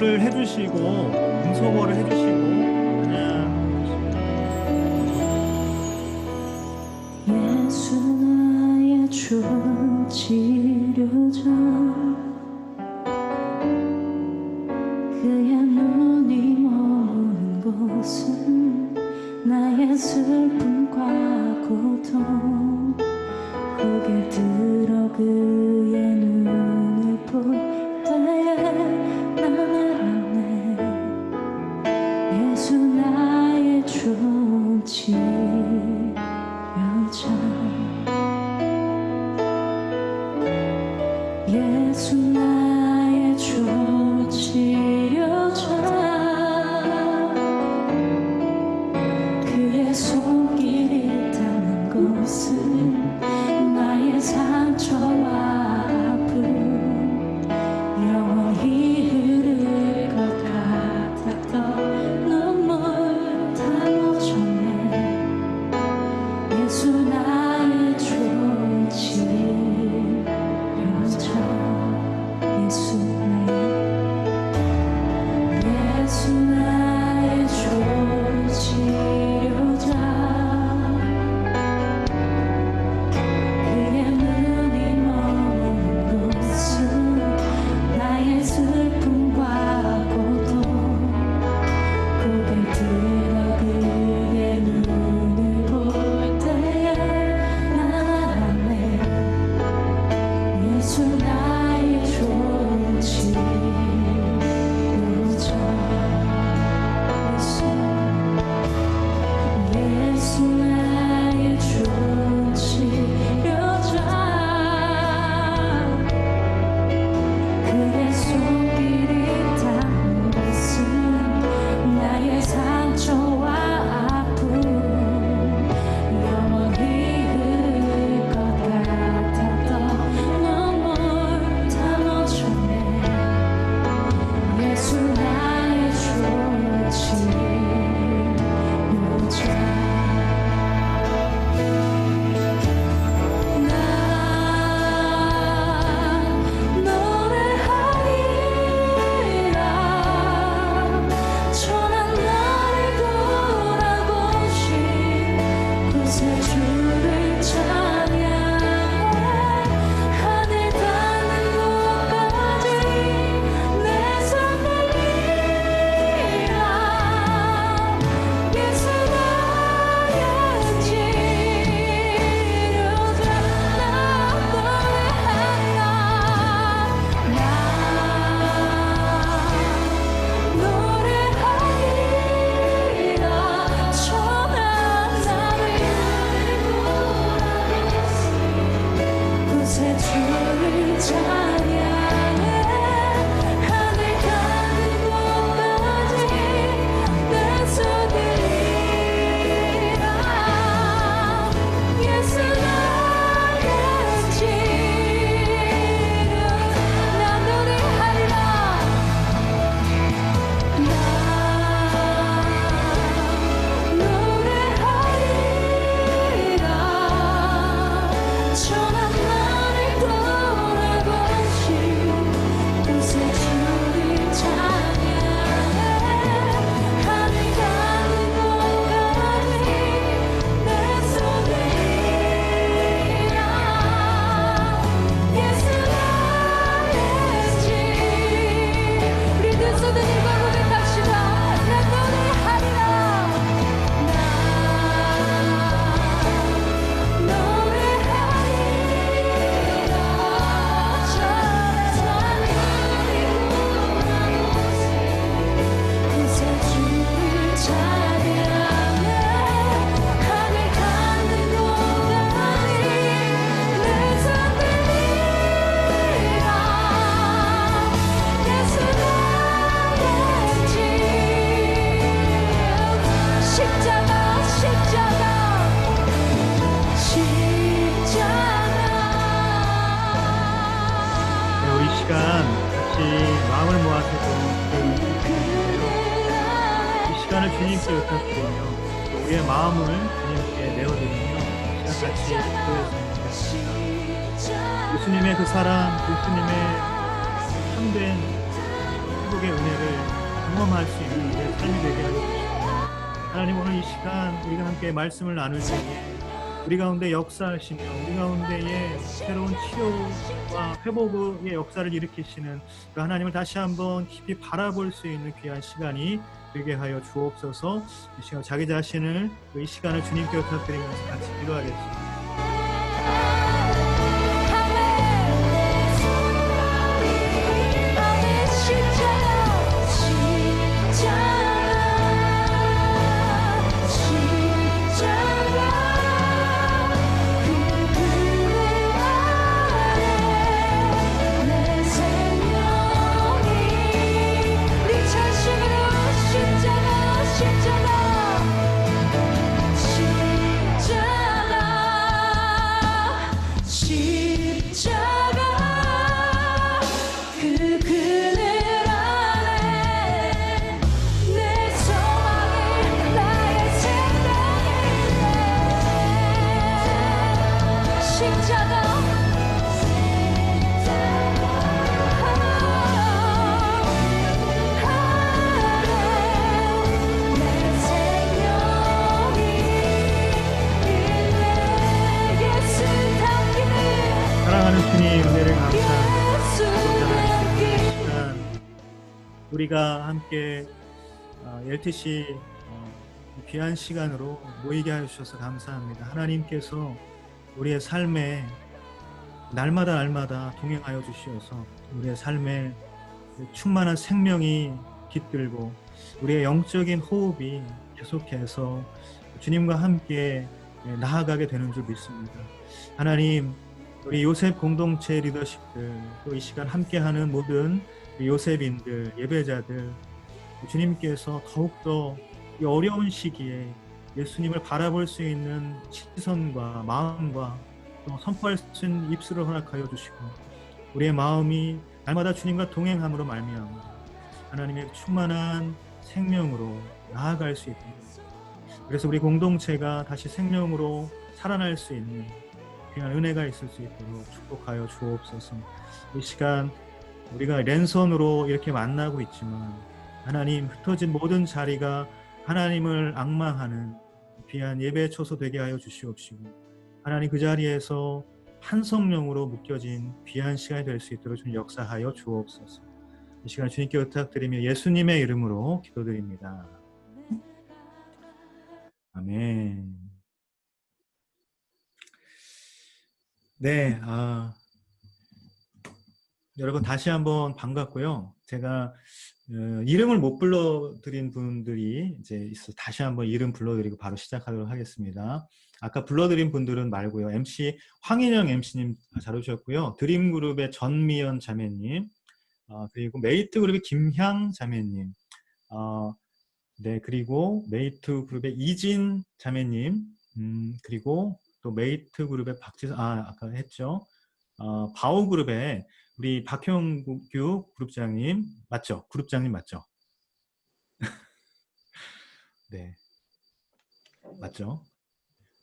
기도를 해주시고 응소모를 해주시고 예수 나의 좋은 치료자, 그의 눈이 머무는 곳은 나의 슬픔과 고통, 고개 들어 그의 눈을 볼 때에 난 알았네. 예수 나의 좋은 치료자, 예수 나의 좋은 치료자, 그의 손길이 닿는 곳은 나의 상처와 아픔, 영원히 흐를 것 같았던 눈물 다 멈췄네. 예수 나의 좋은 치료자, 예수 나의 좋은 치료자, 그의 눈이 머무는 곳은 나의 슬픔과 고통, 고개 들어 그의 눈을 볼 때에 난 알았네. 예수 나의 좋은 치료자, 예수 나의 좋은 치료자, 그의 손길이 닿는 곳은 나의 상처와 아픔, 영원히 흐를 것 같았던 눈물 다 멈췄네. 예수 나의 좋은 치료자, 난 노래하리라. 천한 나를 돌아보신 구세 주를 찬양해. 하늘 닿는 곳까지 내 손 들리라. 예수 나의 치료자, 나 노래하리라. 나 노래하리라. 천한 나를 구세 주를 찬양해. 하늘 닿는 곳까지 내 손 들리라. 예수 나의 치료, 나 노래하리라. 나 노래하리라. 천한 나를 돌아보신 구세 주를 찬양해. 하늘 닿는 곳까지 내 손 들리라. 예수 나의 치료, 우리 두 손을 들고 고백합시다. 나 노래하리라. 나 노래하리라. 천한 구세 주를 찬양해. 하늘 닿는 곳까지 내 손 들리라. 예수 나의 치료, 십자가 십자가 우리 시간 같이 마음을 모아서 이 시간을 주님께 의탁드리며 우리의 마음을 주님께 내어드리며 시간 같이 기도했습니다. 예수님의 그 사랑, 예수님의 참된 축복의 은혜를 경험할 수 있는 우리의 삶이 되게 하여 주시옵소서. 하나님, 오늘 이 시간 우리가 함께 말씀을 나눌 때에 우리 가운데 역사하시며 우리 가운데에 새로운 치료와 회복의 역사를 일으키시는 그 하나님을 다시 한번 깊이 바라볼 수 있는 귀한 시간이 되게 하여 주옵소서. 이 시간 자기 자신을 이 시간을 주님께 부탁드리면서 같이 기도하겠습니다. 사랑하는 주님, 은혜를 감사합니다. 우리가 함께 LTC 귀한 시간으로 모이게 해주셔서 감사합니다. 하나님께서 우리의 삶에 날마다 동행하여 주시어서 우리의 삶에 충만한 생명이 깃들고 우리의 영적인 호흡이 계속해서 주님과 함께 나아가게 되는 줄 믿습니다. 하나님, 우리 요셉 공동체 리더십들, 또 이 시간 함께하는 모든 요셉인들, 예배자들, 주님께서 더욱더 이 어려운 시기에 예수님을 바라볼 수 있는 시선과 마음과 또 선포할 수 있는 입술을 허락하여 주시고 우리의 마음이 날마다 주님과 동행함으로 말미암아 하나님의 충만한 생명으로 나아갈 수 있도록, 그래서 우리 공동체가 다시 생명으로 살아날 수 있는 귀한 은혜가 있을 수 있도록 축복하여 주옵소서. 이 시간 우리가 랜선으로 이렇게 만나고 있지만 하나님, 흩어진 모든 자리가 하나님을 앙망하는 귀한 예배 초소 되게 하여 주시옵시고 하나님, 그 자리에서 한 성령으로 묶여진 귀한 시간이 될 수 있도록 좀 역사하여 주옵소서. 이 시간 주님께 부탁드리며 예수님의 이름으로 기도드립니다. 아멘. 네, 여러분 다시 한번 반갑고요. 제가 이름을 못 불러드린 분들이 이제 있어 다시 한번 이름 불러드리고 바로 시작하도록 하겠습니다. 아까 불러드린 분들은 말고요. MC 황인영 MC님 잘 오셨고요. 드림그룹의 전미연 자매님, 그리고 메이트그룹의 김향 자매님, 네, 그리고 메이트그룹의 이진 자매님, 그리고 또 메이트그룹의 박지선, 아까 했죠. 바오그룹의 우리 박형규 그룹장님 맞죠? 그룹장님 맞죠? 네, 맞죠?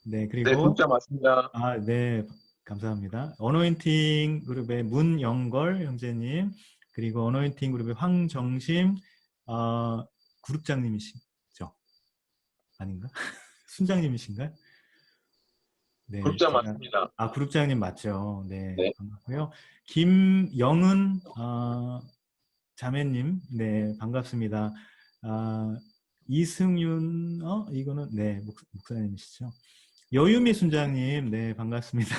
네, 그리고 네, 구독자 맞습니다. 네, 감사합니다. 어노인팅 그룹의 문영걸 형제님, 그리고 어노인팅 그룹의 황정심 그룹장님이시죠? 아닌가? 순장님이신가요? 네, 구독자 맞습니다. 그룹장님 맞죠? 네, 네. 반갑고요. 김영은 자매님, 네, 반갑습니다. 이승윤, 이거는, 네, 목사님이시죠. 여유미 순장님, 네, 반갑습니다.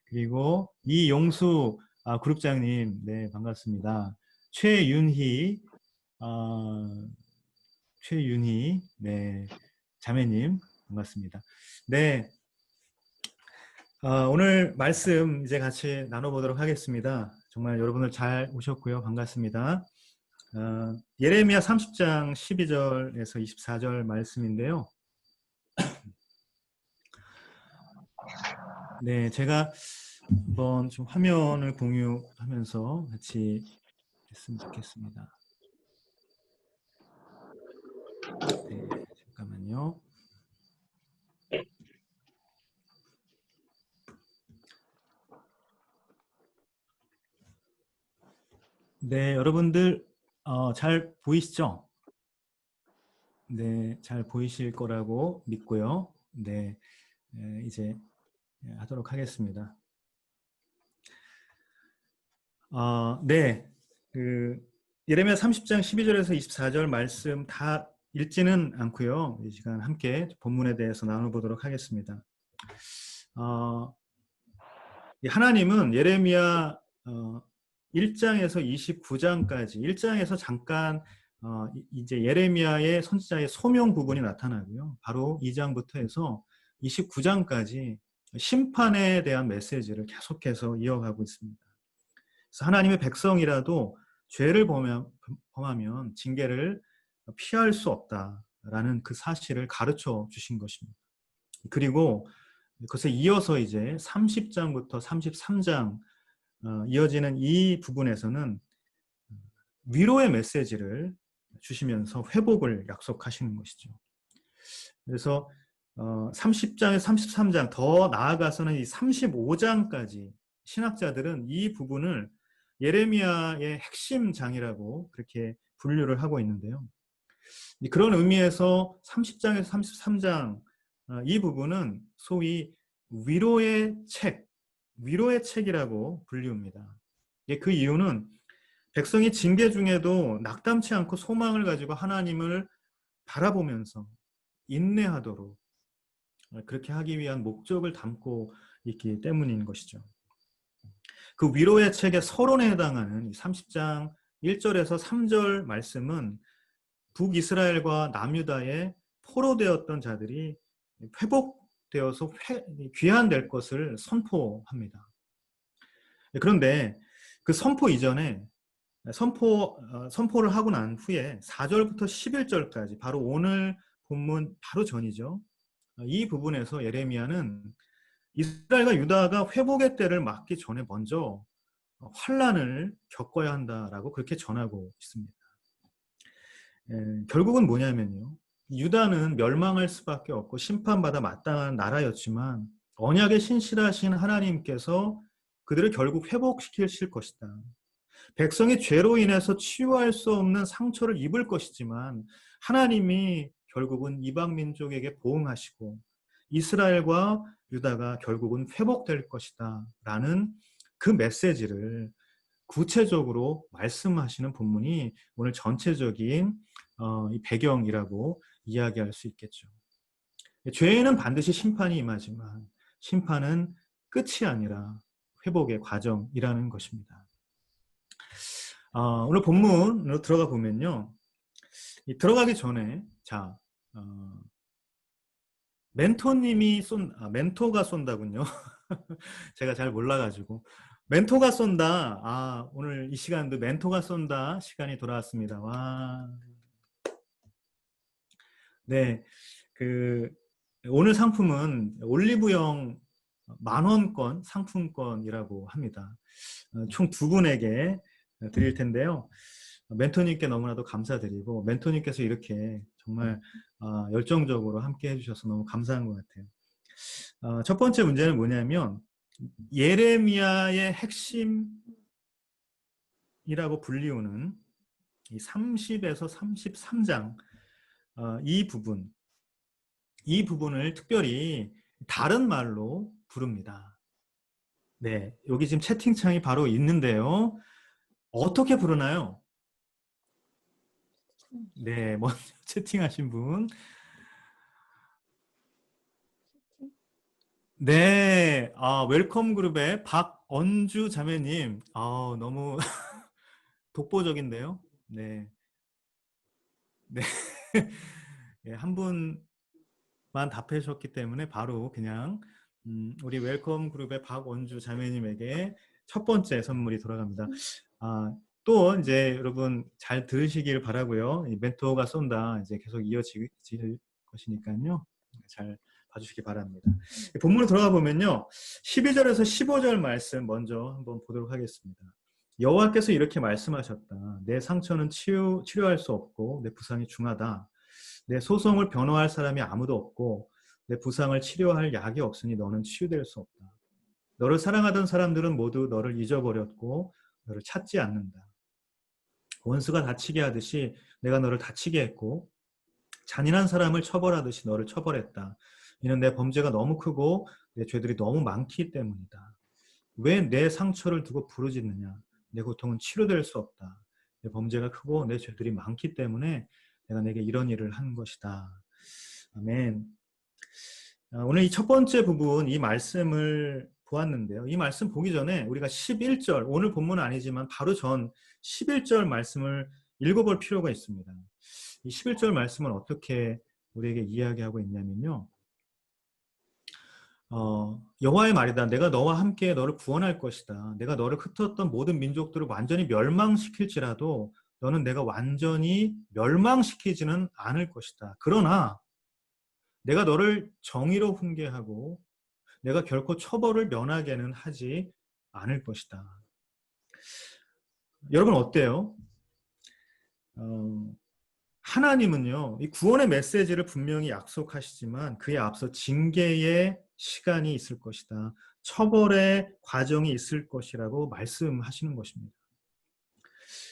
그리고 이용수 그룹장님, 네, 반갑습니다. 최윤희, 네, 자매님, 반갑습니다. 네, 오늘 말씀 이제 같이 나눠보도록 하겠습니다. 정말 여러분들 잘 오셨고요. 반갑습니다. 예레미야 30장 12절에서 24절 말씀인데요. 네, 제가 한번 좀 화면을 공유하면서 같이 했으면 좋겠습니다. 네, 잠깐만요. 네, 여러분들 잘 보이시죠? 네, 잘 보이실 거라고 믿고요. 네, 이제 하도록 하겠습니다. 네, 그 예레미야 30장 12절에서 24절 말씀 다 읽지는 않고요. 이 시간 함께 본문에 대해서 나눠보도록 하겠습니다. 하나님은 예레미야 1장에서 29장까지 1장에서 잠깐 이제 예레미야의 선지자의 소명 부분이 나타나고요. 바로 2장부터 해서 29장까지 심판에 대한 메시지를 계속해서 이어가고 있습니다. 그래서 하나님의 백성이라도 죄를 범하면 징계를 피할 수 없다라는 그 사실을 가르쳐 주신 것입니다. 그리고 그것에 이어서 이제 30장부터 33장 이어지는 이 부분에서는 위로의 메시지를 주시면서 회복을 약속하시는 것이죠. 그래서 30장에서 33장 더 나아가서는 이 35장까지 신학자들은 이 부분을 예레미야의 핵심 장이라고 그렇게 분류를 하고 있는데요. 그런 의미에서 30장에서 33장 이 부분은 소위 위로의 책이라고 불리웁니다. 그 이유는 백성이 징계 중에도 낙담치 않고 소망을 가지고 하나님을 바라보면서 인내하도록 그렇게 하기 위한 목적을 담고 있기 때문인 것이죠. 그 위로의 책의 서론에 해당하는 30장 1절에서 3절 말씀은 북이스라엘과 남유다에 포로되었던 자들이 회복되어서 귀환될 것을 선포합니다. 그런데 그 선포 이전에 선포를 하고 난 후에 4절부터 11절까지 바로 오늘 본문 바로 전이죠. 이 부분에서 예레미야는 이스라엘과 유다가 회복의 때를 맞기 전에 먼저 환난을 겪어야 한다라고 그렇게 전하고 있습니다. 결국은 뭐냐면요. 유다는 멸망할 수밖에 없고 심판받아 마땅한 나라였지만 언약에 신실하신 하나님께서 그들을 결국 회복시키실 것이다. 백성이 죄로 인해서 치유할 수 없는 상처를 입을 것이지만 하나님이 결국은 이방 민족에게 보응하시고 이스라엘과 유다가 결국은 회복될 것이다 라는 그 메시지를 구체적으로 말씀하시는 본문이 오늘 전체적인 이 배경이라고 이야기할 수 있겠죠. 죄에는 반드시 심판이 임하지만 심판은 끝이 아니라 회복의 과정이라는 것입니다. 오늘 본문으로 들어가 보면요. 들어가기 전에 멘토가 쏜다군요. 제가 잘 몰라가지고 멘토가 쏜다. 오늘 이 시간도 멘토가 쏜다 시간이 돌아왔습니다. 와. 네, 오늘 상품은 올리브영 10,000원권 상품권이라고 합니다. 총 2분에게 드릴 텐데요. 멘토님께 너무나도 감사드리고 멘토님께서 이렇게 정말 열정적으로 함께 해주셔서 너무 감사한 것 같아요. 첫 번째 문제는 뭐냐면 예레미야의 핵심이라고 불리우는 이 30에서 33장 이 부분을 특별히 다른 말로 부릅니다. 네, 여기 지금 채팅창이 바로 있는데요. 어떻게 부르나요? 네, 먼저 채팅하신 분. 네, 웰컴 그룹의 박언주 자매님. 너무 독보적인데요. 네. 네. 네, 한 분만 답해 주셨기 때문에 바로 그냥 우리 웰컴 그룹의 박언주 자매님에게 첫 번째 선물이 돌아갑니다. 또 이제 여러분 잘 들으시길 바라고요. 이 멘토가 쏜다 이제 계속 이어질 것이니까요. 잘 봐주시기 바랍니다. 본문으로 들어가 보면요. 12절에서 15절 말씀 먼저 한번 보도록 하겠습니다. 여호와께서 이렇게 말씀하셨다. 내 상처는 치료할 수 없고 내 부상이 중하다. 내 소송을 변호할 사람이 아무도 없고 내 부상을 치료할 약이 없으니 너는 치유될 수 없다. 너를 사랑하던 사람들은 모두 너를 잊어버렸고 너를 찾지 않는다. 원수가 다치게 하듯이 내가 너를 다치게 했고 잔인한 사람을 처벌하듯이 너를 처벌했다. 이는 내 범죄가 너무 크고 내 죄들이 너무 많기 때문이다. 왜 내 상처를 두고 부르짖느냐? 내 고통은 치료될 수 없다. 내 범죄가 크고 내 죄들이 많기 때문에 내가 내게 이런 일을 한 것이다. 아멘. 오늘 이 첫 번째 부분, 이 말씀을 보았는데요. 이 말씀 보기 전에 우리가 11절, 오늘 본문은 아니지만 바로 전 11절 말씀을 읽어볼 필요가 있습니다. 이 11절 말씀은 어떻게 우리에게 이야기하고 있냐면요. 여호와의 말이다. 내가 너와 함께 너를 구원할 것이다. 내가 너를 흩었던 모든 민족들을 완전히 멸망시킬지라도 너는 내가 완전히 멸망시키지는 않을 것이다. 그러나 내가 너를 정의로 훈계하고 내가 결코 처벌을 면하게는 하지 않을 것이다. 여러분 어때요? 하나님은요, 이 구원의 메시지를 분명히 약속하시지만 그에 앞서 징계의 시간이 있을 것이다. 처벌의 과정이 있을 것이라고 말씀하시는 것입니다.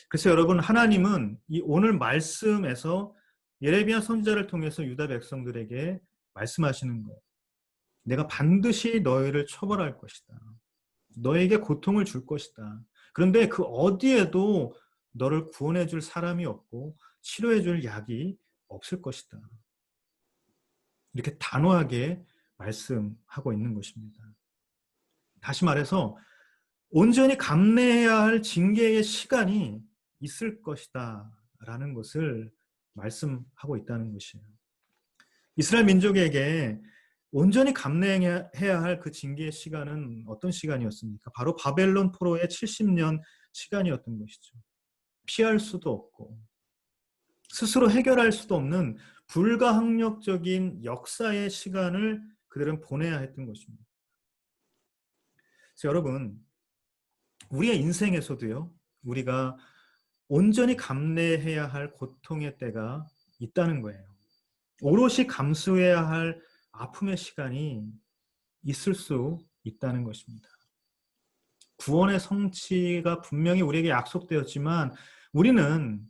그래서 여러분, 하나님은 이 오늘 말씀에서 예레미야 선지자를 통해서 유다 백성들에게 말씀하시는 거예요. 내가 반드시 너희를 처벌할 것이다. 너에게 고통을 줄 것이다. 그런데 그 어디에도 너를 구원해 줄 사람이 없고 치료해 줄 약이 없을 것이다. 이렇게 단호하게 말씀하고 있는 것입니다. 다시 말해서 온전히 감내해야 할 징계의 시간이 있을 것이다 라는 것을 말씀하고 있다는 것이에요. 이스라엘 민족에게 온전히 감내해야 할 그 징계의 시간은 어떤 시간이었습니까? 바로 바벨론 포로의 70년 시간이었던 것이죠. 피할 수도 없고 스스로 해결할 수도 없는 불가항력적인 역사의 시간을 그들은 보내야 했던 것입니다. 그래서 여러분, 우리의 인생에서도요, 우리가 온전히 감내해야 할 고통의 때가 있다는 거예요. 오롯이 감수해야 할 아픔의 시간이 있을 수 있다는 것입니다. 구원의 성취가 분명히 우리에게 약속되었지만 우리는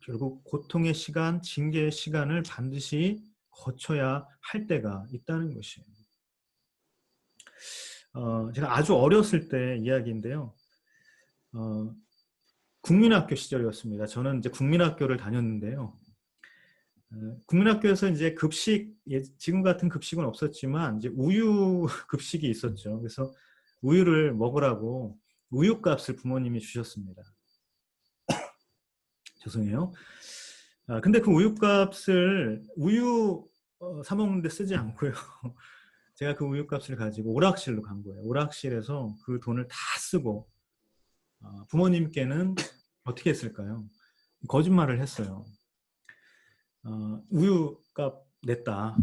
결국 고통의 시간, 징계의 시간을 반드시 거쳐야 할 때가 있다는 것이에요. 제가 아주 어렸을 때 이야기인데요. 국민학교 시절이었습니다. 저는 이제 국민학교를 다녔는데요. 국민학교에서 이제 급식, 지금 같은 급식은 없었지만 이제 우유 급식이 있었죠. 그래서 우유를 먹으라고 우유값을 부모님이 주셨습니다. 죄송해요. 근데 그 우유값을 우유 사 먹는데 쓰지 않고요. 제가 그 우유값을 가지고 오락실로 간 거예요. 오락실에서 그 돈을 다 쓰고 부모님께는 어떻게 했을까요? 거짓말을 했어요. 우유값 냈다.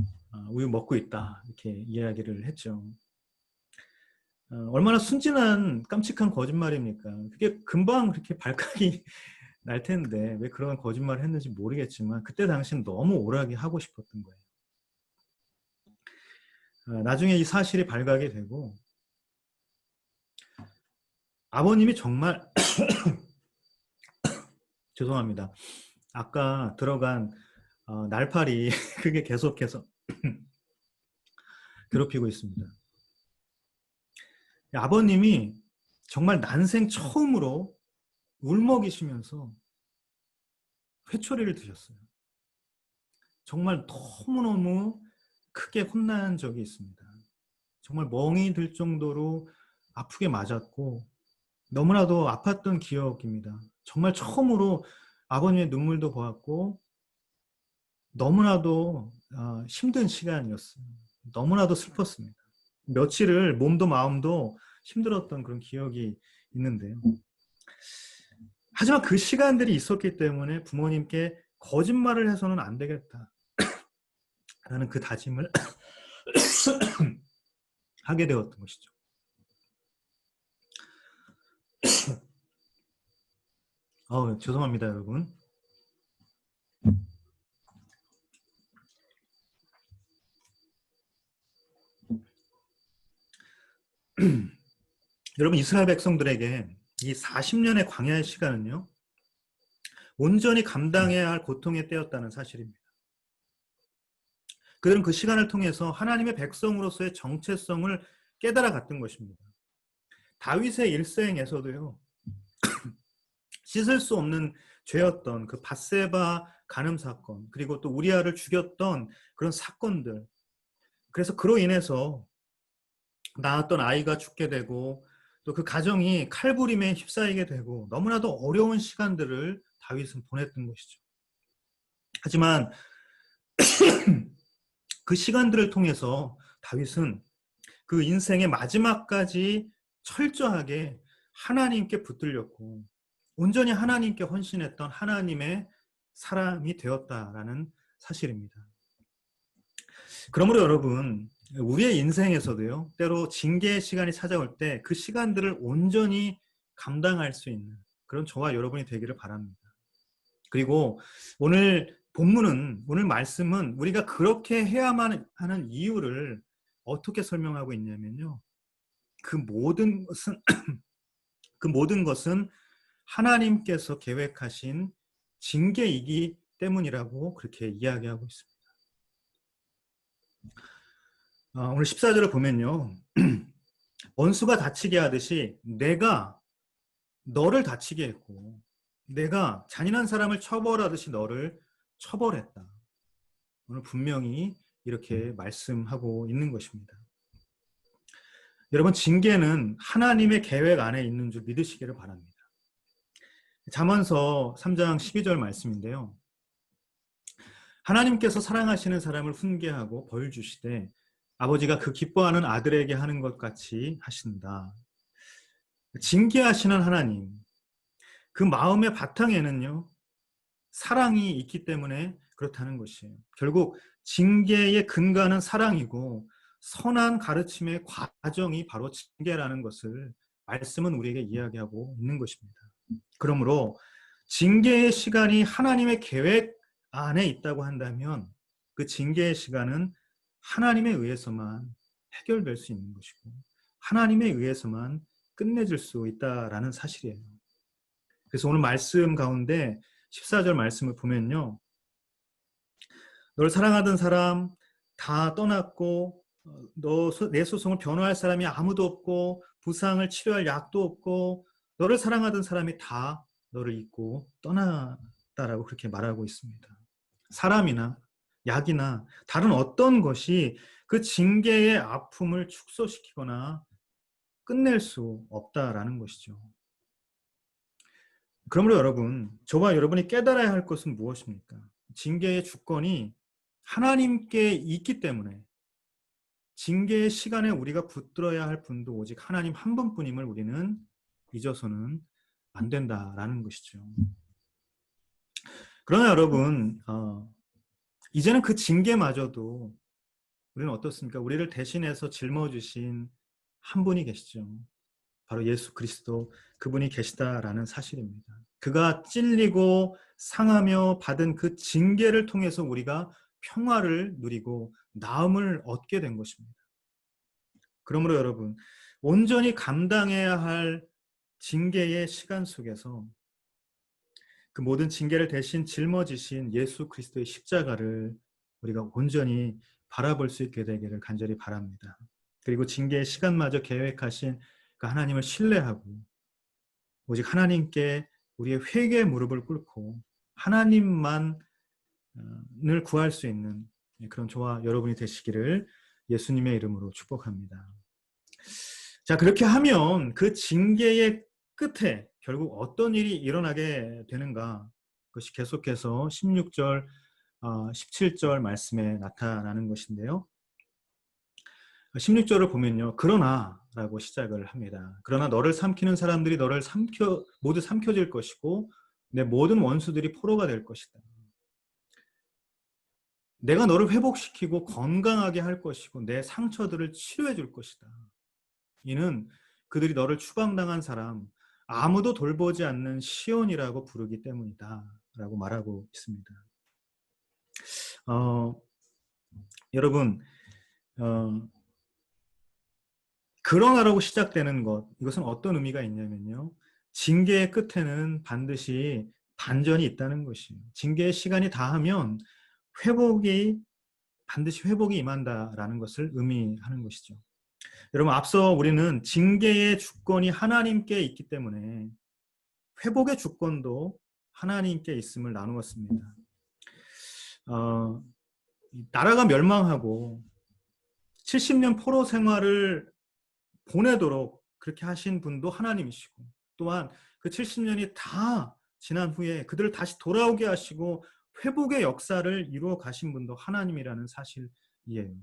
우유 먹고 있다. 이렇게 이야기를 했죠. 얼마나 순진한 깜찍한 거짓말입니까? 그게 금방 그렇게 발칵이 날 텐데 왜 그런 거짓말을 했는지 모르겠지만 그때 당시는 너무 오락이 하고 싶었던 거예요. 나중에 이 사실이 발각이 되고 아버님이 정말 죄송합니다. 아까 들어간 날파리 그게 계속해서 괴롭히고 있습니다. 아버님이 정말 난생 처음으로 울먹이시면서 회초리를 드셨어요. 정말 너무너무 크게 혼난 적이 있습니다. 정말 멍이 들 정도로 아프게 맞았고 너무나도 아팠던 기억입니다. 정말 처음으로 아버님의 눈물도 보았고 너무나도 힘든 시간이었어요. 너무나도 슬펐습니다. 며칠을 몸도 마음도 힘들었던 그런 기억이 있는데요. 하지만 그 시간들이 있었기 때문에 부모님께 거짓말을 해서는 안 되겠다 라는 그 다짐을 하게 되었던 것이죠. 죄송합니다, 여러분. 여러분, 이스라엘 백성들에게 이 40년의 광야의 시간은요, 온전히 감당해야 할 고통의 때였다는 사실입니다. 그들은 그 시간을 통해서 하나님의 백성으로서의 정체성을 깨달아 갔던 것입니다. 다윗의 일생에서도요, 씻을 수 없는 죄였던 그 밧세바 간음 사건, 그리고 또 우리아를 죽였던 그런 사건들, 그래서 그로 인해서 낳았던 아이가 죽게 되고 또 그 가정이 칼부림에 휩싸이게 되고 너무나도 어려운 시간들을 다윗은 보냈던 것이죠. 하지만 그 시간들을 통해서 다윗은 그 인생의 마지막까지 철저하게 하나님께 붙들렸고 온전히 하나님께 헌신했던 하나님의 사람이 되었다라는 사실입니다. 그러므로 여러분, 우리의 인생에서도요, 때로 징계의 시간이 찾아올 때 그 시간들을 온전히 감당할 수 있는 그런 저와 여러분이 되기를 바랍니다. 그리고 오늘 본문은, 오늘 말씀은 우리가 그렇게 해야만 하는 이유를 어떻게 설명하고 있냐면요. 그 모든 것은, 그 모든 것은 하나님께서 계획하신 징계이기 때문이라고 그렇게 이야기하고 있습니다. 오늘 14절을 보면요. 원수가 다치게 하듯이 내가 너를 다치게 했고 내가 잔인한 사람을 처벌하듯이 너를 처벌했다. 오늘 분명히 이렇게 말씀하고 있는 것입니다. 여러분, 징계는 하나님의 계획 안에 있는 줄 믿으시기를 바랍니다. 잠언서 3장 12절 말씀인데요. 하나님께서 사랑하시는 사람을 훈계하고 벌 주시되 아버지가 그 기뻐하는 아들에게 하는 것 같이 하신다. 징계하시는 하나님, 그 마음의 바탕에는요, 사랑이 있기 때문에 그렇다는 것이에요. 결국 징계의 근간은 사랑이고 선한 가르침의 과정이 바로 징계라는 것을 말씀은 우리에게 이야기하고 있는 것입니다. 그러므로 징계의 시간이 하나님의 계획 안에 있다고 한다면 그 징계의 시간은 하나님에 의해서만 해결될 수 있는 것이고 하나님에 의해서만 끝내질 수 있다라는 사실이에요. 그래서 오늘 말씀 가운데 14절 말씀을 보면요. 너를 사랑하던 사람 다 떠났고 내 소송을 변호할 사람이 아무도 없고 부상을 치료할 약도 없고 너를 사랑하던 사람이 다 너를 잊고 떠났다라고 그렇게 말하고 있습니다. 사람이나 약이나 다른 어떤 것이 그 징계의 아픔을 축소시키거나 끝낼 수 없다라는 것이죠. 그러므로 여러분, 저와 여러분이 깨달아야 할 것은 무엇입니까? 징계의 주권이 하나님께 있기 때문에 징계의 시간에 우리가 붙들어야 할 분도 오직 하나님 한 분뿐임을 우리는 잊어서는 안 된다라는 것이죠. 그러나 여러분, 이제는 그 징계마저도 우리는 어떻습니까? 우리를 대신해서 짊어지신 한 분이 계시죠. 바로 예수 그리스도, 그분이 계시다라는 사실입니다. 그가 찔리고 상하며 받은 그 징계를 통해서 우리가 평화를 누리고 나음을 얻게 된 것입니다. 그러므로 여러분, 온전히 감당해야 할 징계의 시간 속에서 그 모든 징계를 대신 짊어지신 예수 그리스도의 십자가를 우리가 온전히 바라볼 수 있게 되기를 간절히 바랍니다. 그리고 징계의 시간마저 계획하신 그 하나님을 신뢰하고 오직 하나님께 우리의 회개의 무릎을 꿇고 하나님만을 구할 수 있는 그런 저와 여러분이 되시기를 예수님의 이름으로 축복합니다. 자, 그렇게 하면 그 징계의 끝에 결국 어떤 일이 일어나게 되는가? 그것이 계속해서 16절, 17절 말씀에 나타나는 것인데요. 16절을 보면요. 그러나 라고 시작을 합니다. 그러나 너를 삼키는 사람들이 너를 모두 삼켜질 것이고 내 모든 원수들이 포로가 될 것이다. 내가 너를 회복시키고 건강하게 할 것이고 내 상처들을 치료해 줄 것이다. 이는 그들이 너를 추방당한 사람, 아무도 돌보지 않는 시온이라고 부르기 때문이다 라고 말하고 있습니다. 여러분, 그러나라고 시작되는 것, 이것은 어떤 의미가 있냐면요. 징계의 끝에는 반드시 반전이 있다는 것이에요. 징계의 시간이 다하면 반드시 회복이 임한다라는 것을 의미하는 것이죠. 여러분, 앞서 우리는 징계의 주권이 하나님께 있기 때문에 회복의 주권도 하나님께 있음을 나누었습니다. 나라가 멸망하고 70년 포로 생활을 보내도록 그렇게 하신 분도 하나님이시고, 또한 그 70년이 다 지난 후에 그들을 다시 돌아오게 하시고 회복의 역사를 이루어 가신 분도 하나님이라는 사실이에요.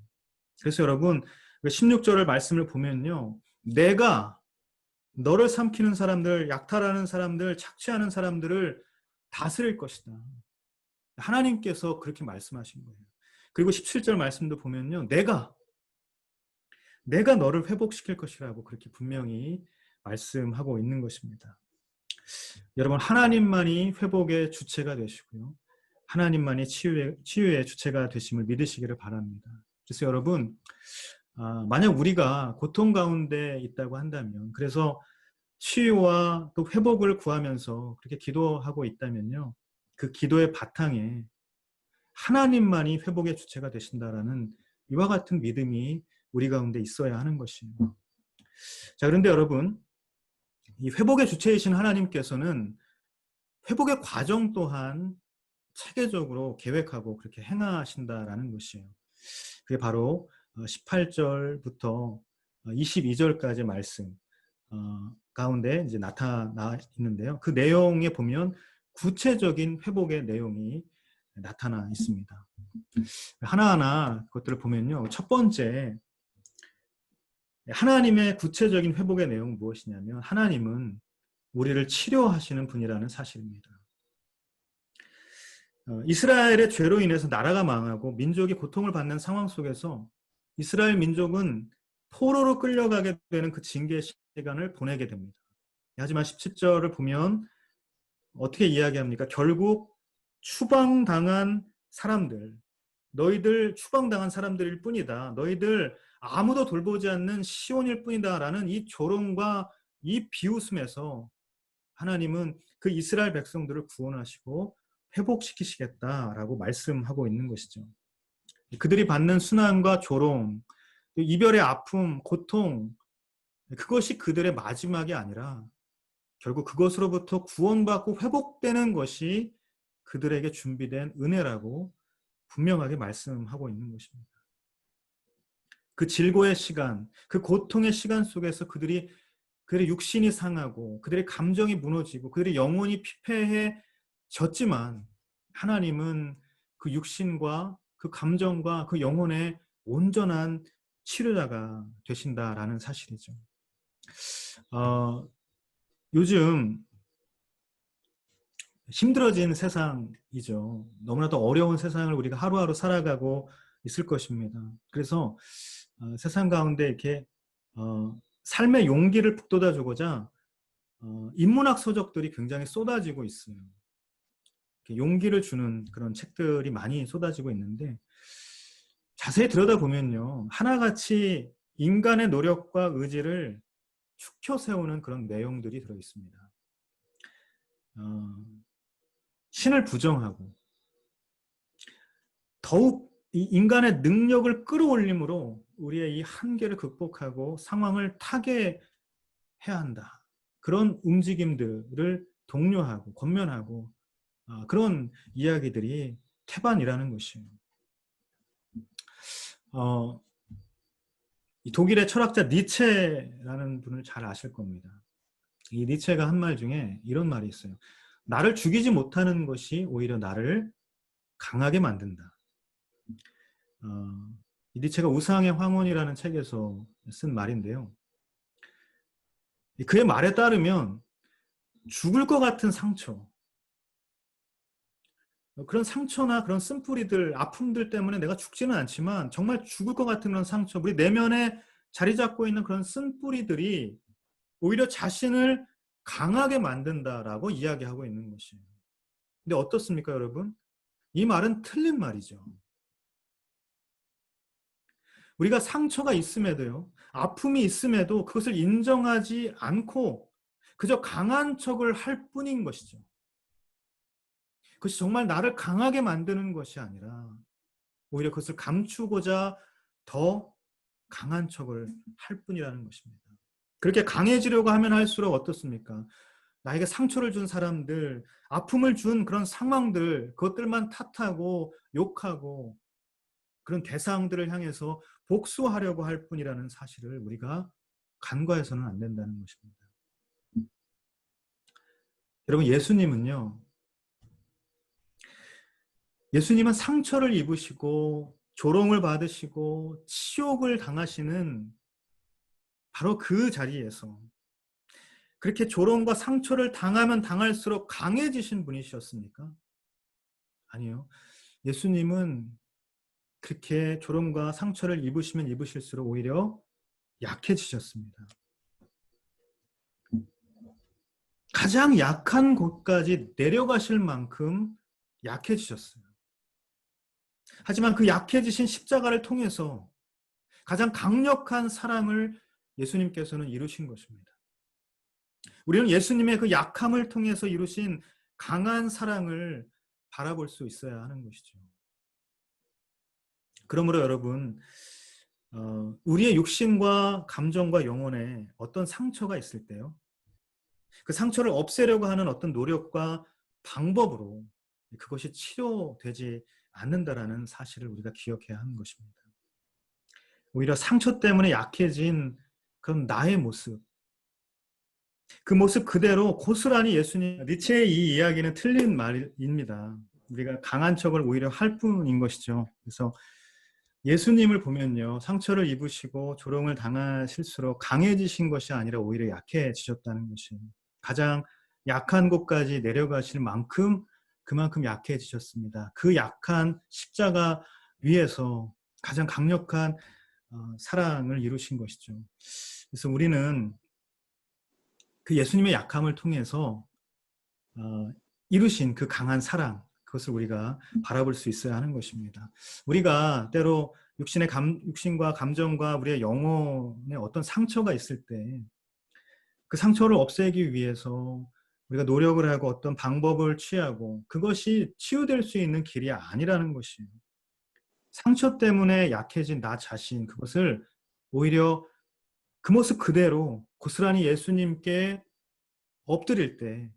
그래서 여러분, 16절의 말씀을 보면요, 내가 너를 삼키는 사람들, 약탈하는 사람들, 착취하는 사람들을 다스릴 것이다. 하나님께서 그렇게 말씀하신 거예요. 그리고 17절 말씀도 보면요, 내가 너를 회복시킬 것이라고 그렇게 분명히 말씀하고 있는 것입니다. 여러분, 하나님만이 회복의 주체가 되시고요, 하나님만이 치유의 주체가 되심을 믿으시기를 바랍니다. 그래서 여러분, 만약 우리가 고통 가운데 있다고 한다면, 그래서 치유와 또 회복을 구하면서 그렇게 기도하고 있다면요, 그 기도의 바탕에 하나님만이 회복의 주체가 되신다라는 이와 같은 믿음이 우리 가운데 있어야 하는 것이에요. 자, 그런데 여러분, 이 회복의 주체이신 하나님께서는 회복의 과정 또한 체계적으로 계획하고 그렇게 행하신다라는 것이에요. 그게 바로 18절부터 22절까지 말씀 가운데 이제 나타나 있는데요. 그 내용에 보면 구체적인 회복의 내용이 나타나 있습니다. 하나하나 그것들을 보면요, 첫 번째, 하나님의 구체적인 회복의 내용은 무엇이냐면, 하나님은 우리를 치료하시는 분이라는 사실입니다. 이스라엘의 죄로 인해서 나라가 망하고 민족이 고통을 받는 상황 속에서 이스라엘 민족은 포로로 끌려가게 되는 그 징계의 시간을 보내게 됩니다. 하지만 17절을 보면 어떻게 이야기합니까? 결국 추방당한 사람들, 너희들 추방당한 사람들일 뿐이다, 너희들 아무도 돌보지 않는 시온일 뿐이다 라는 이 조롱과 이 비웃음에서 하나님은 그 이스라엘 백성들을 구원하시고 회복시키시겠다라고 말씀하고 있는 것이죠. 그들이 받는 순환과 조롱, 이별의 아픔, 고통, 그것이 그들의 마지막이 아니라 결국 그것으로부터 구원받고 회복되는 것이 그들에게 준비된 은혜라고 분명하게 말씀하고 있는 것입니다. 그 질고의 시간, 그 고통의 시간 속에서 그들의 육신이 상하고 그들의 감정이 무너지고 그들의 영혼이 피폐해졌지만, 하나님은 그 육신과 그 감정과 그 영혼의 온전한 치료자가 되신다라는 사실이죠. 요즘 힘들어진 세상이죠. 너무나도 어려운 세상을 우리가 하루하루 살아가고 있을 것입니다. 그래서 세상 가운데 이렇게 삶의 용기를 북돋아주고자 인문학 서적들이 굉장히 쏟아지고 있어요. 용기를 주는 그런 책들이 많이 쏟아지고 있는데, 자세히 들여다보면요, 하나같이 인간의 노력과 의지를 축혀 세우는 그런 내용들이 들어있습니다. 신을 부정하고 더욱 이 인간의 능력을 끌어올림으로 우리의 이 한계를 극복하고 상황을 타개해야 한다, 그런 움직임들을 독려하고 권면하고 그런 이야기들이 태반이라는 것이에요. 이 독일의 철학자 니체라는 분을 잘 아실 겁니다. 이 니체가 한 말 중에 이런 말이 있어요. 나를 죽이지 못하는 것이 오히려 나를 강하게 만든다. 이 니체가 우상의 황혼이라는 책에서 쓴 말인데요. 그의 말에 따르면 죽을 것 같은 상처, 그런 상처나 그런 쓴뿌리들, 아픔들 때문에 내가 죽지는 않지만 정말 죽을 것 같은 그런 상처, 우리 내면에 자리 잡고 있는 그런 쓴뿌리들이 오히려 자신을 강하게 만든다라고 이야기하고 있는 것이에요. 근데 어떻습니까, 여러분? 이 말은 틀린 말이죠. 우리가 상처가 있음에도요, 아픔이 있음에도 그것을 인정하지 않고 그저 강한 척을 할 뿐인 것이죠. 그것이 정말 나를 강하게 만드는 것이 아니라 오히려 그것을 감추고자 더 강한 척을 할 뿐이라는 것입니다. 그렇게 강해지려고 하면 할수록 어떻습니까? 나에게 상처를 준 사람들, 아픔을 준 그런 상황들, 그것들만 탓하고 욕하고 그런 대상들을 향해서 복수하려고 할 뿐이라는 사실을 우리가 간과해서는 안 된다는 것입니다. 여러분, 예수님은 상처를 입으시고 조롱을 받으시고 치욕을 당하시는 바로 그 자리에서 그렇게 조롱과 상처를 당하면 당할수록 강해지신 분이셨습니까? 아니요. 예수님은 그렇게 조롱과 상처를 입으시면 입으실수록 오히려 약해지셨습니다. 가장 약한 곳까지 내려가실 만큼 약해지셨어요. 하지만 그 약해지신 십자가를 통해서 가장 강력한 사랑을 예수님께서는 이루신 것입니다. 우리는 예수님의 그 약함을 통해서 이루신 강한 사랑을 바라볼 수 있어야 하는 것이죠. 그러므로 여러분, 우리의 육신과 감정과 영혼에 어떤 상처가 있을 때요, 그 상처를 없애려고 하는 어떤 노력과 방법으로 그것이 치료되지 않는다라는 사실을 우리가 기억해야 하는 것입니다. 오히려 상처 때문에 약해진 그런 나의 모습, 그 모습 그대로 고스란히 예수님, 니체의 이 이야기는 틀린 말입니다. 우리가 강한 척을 오히려 할 뿐인 것이죠. 그래서 예수님을 보면요, 상처를 입으시고 조롱을 당하실수록 강해지신 것이 아니라 오히려 약해지셨다는 것이, 가장 약한 곳까지 내려가실 만큼 그만큼 약해지셨습니다. 그 약한 십자가 위에서 가장 강력한 사랑을 이루신 것이죠. 그래서 우리는 그 예수님의 약함을 통해서 이루신 그 강한 사랑, 그것을 우리가 바라볼 수 있어야 하는 것입니다. 우리가 때로 육신과 감정과 우리의 영혼에 어떤 상처가 있을 때 그 상처를 없애기 위해서 우리가 노력을 하고 어떤 방법을 취하고 그것이 치유될 수 있는 길이 아니라는 것이에요. 상처 때문에 약해진 나 자신, 그것을 오히려 그 모습 그대로 고스란히 예수님께 엎드릴 때